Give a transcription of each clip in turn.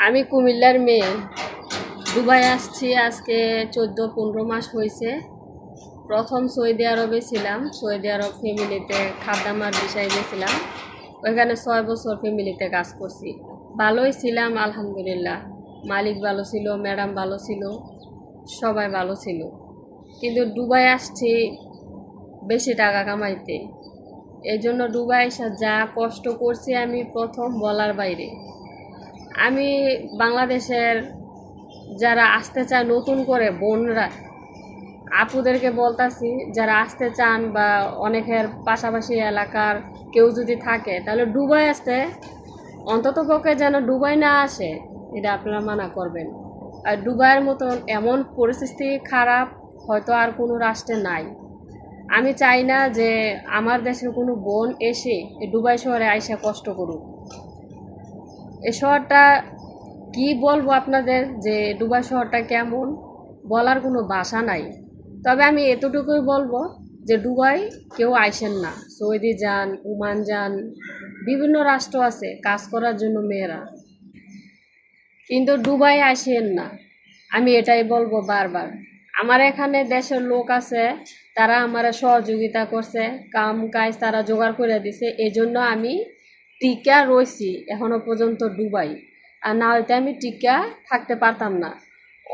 আমি কুমিল্লার মেয়ে। দুবাই আসছি আজকে 14-15 মাস হয়েছে। প্রথম সৌদি আরবে ছিলাম, সৌদি আরব ফ্যামিলিতে খাদ্দামার বিষয়ে গেছিলাম। ওইখানে 6 বছর ফ্যামিলিতে কাজ করছি। ভালোই ছিলাম আলহামদুলিল্লাহ। মালিক ভালো ছিল, ম্যাডাম ভালো ছিল, সবাই ভালো ছিল। কিন্তু দুবাই আসছি বেশি টাকা কামাইতে। এই জন্য দুবাই এসে যা কষ্ট করছি আমি প্রথম বলার বাইরে। আমি বাংলাদেশের যারা আসতে চায় নতুন করে বোনরা আপুদেরকে বলতাছি, যারা আসতে চান বা অনেকের পাশাপাশি এলাকার কেউ যদি থাকে তাহলে দুবাই আসতে অন্তত পক্ষে যেন দুবাই না আসে, এটা আপনারা মানা করবেন। আর দুবাইয়ের মতন এমন পরিস্থিতি খারাপ হয়তো আর কোনো রাষ্ট্রে নাই। আমি চাই না যে আমার দেশের কোনো বোন এসে দুবাই শহরে আইসা কষ্ট করুক। এই শহরটা কি বলবো আপনাদের, যে দুবাই শহরটা কেমন বলার কোনো ভাষা নাই। তবে আমি এতটুকুই বলবো যে দুবাই কেউ আইসেন না, সৌদি যান, ওমান যান, বিভিন্ন রাষ্ট্র আছে কাজ করার জন্য মেয়েরা, কিন্তু দুবাই আসেন না। আমি এটাই বলবো বারবার। আমার এখানে দেশের লোক আছে, তারা আমার সহযোগিতা করছে, কাম কাজ তারা জোগাড় করে দিছে, এই জন্য আমি টিকা রয়েছি এখনো পর্যন্ত দুবাই। আর না হয়তো আমি টিকা থাকতে পারতাম না।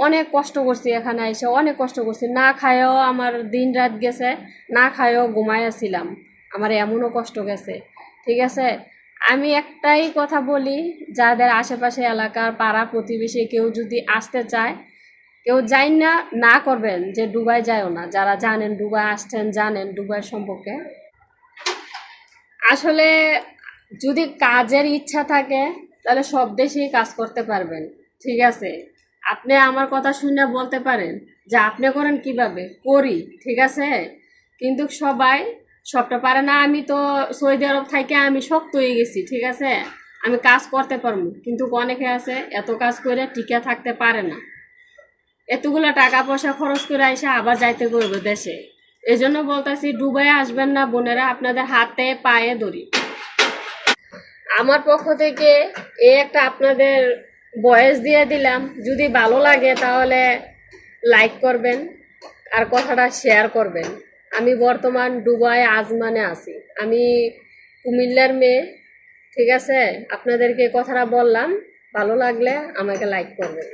অনেক কষ্ট করছি, এখানে এসে অনেক কষ্ট করছি, না খায়ও আমার দিন রাত গেছে, না খায়ও ঘুমাইয়াছিলাম, আমার এমনও কষ্ট গেছে। ঠিক আছে, আমি একটাই কথা বলি, যাদের আশেপাশে এলাকার পাড়া প্রতিবেশী কেউ যদি আসতে চায়, কেউ যাই না না করবেন যে দুবাই যায়ও না। যারা জানেন দুবাই আসছেন, জানেন দুবাই সম্পর্কে। আসলে যদি কাজের ইচ্ছা থাকে তাহলে সব দেশেই কাজ করতে পারবেন। ঠিক আছে, আপনি আমার কথা শুনে বলতে পারেন যে আপনি করেন কিভাবে, করি, ঠিক আছে, কিন্তু সবাই সবটা পারে না। আমি তো সৌদি আরব থেকে আমি শক্ত হয়ে গেছি, ঠিক আছে, আমি কাজ করতে পারবো, কিন্তু অনেকে আছে এত কাজ করে টিকে থাকতে পারে না, এতগুলো টাকা পয়সা খরচ করে এসে আবার যাইতে করবে দেশে। এই জন্য বলতেছি দুবাই আসবেন না বোনেরা, আপনাদের হাতে পায়ে ধরি। আমার পক্ষ থেকে এই একটা আপনাদের ভয়েস দিয়ে দিলাম, যদি ভালো লাগে তাহলে লাইক করবেন আর কথাটা শেয়ার করবেন। আমি বর্তমান দুবাই আজমানে আছি, আমি কুমিল্লার মেয়ে। ঠিক আছে, আপনাদেরকে কথাটা বললাম, ভালো লাগলে আমাকে লাইক করবেন।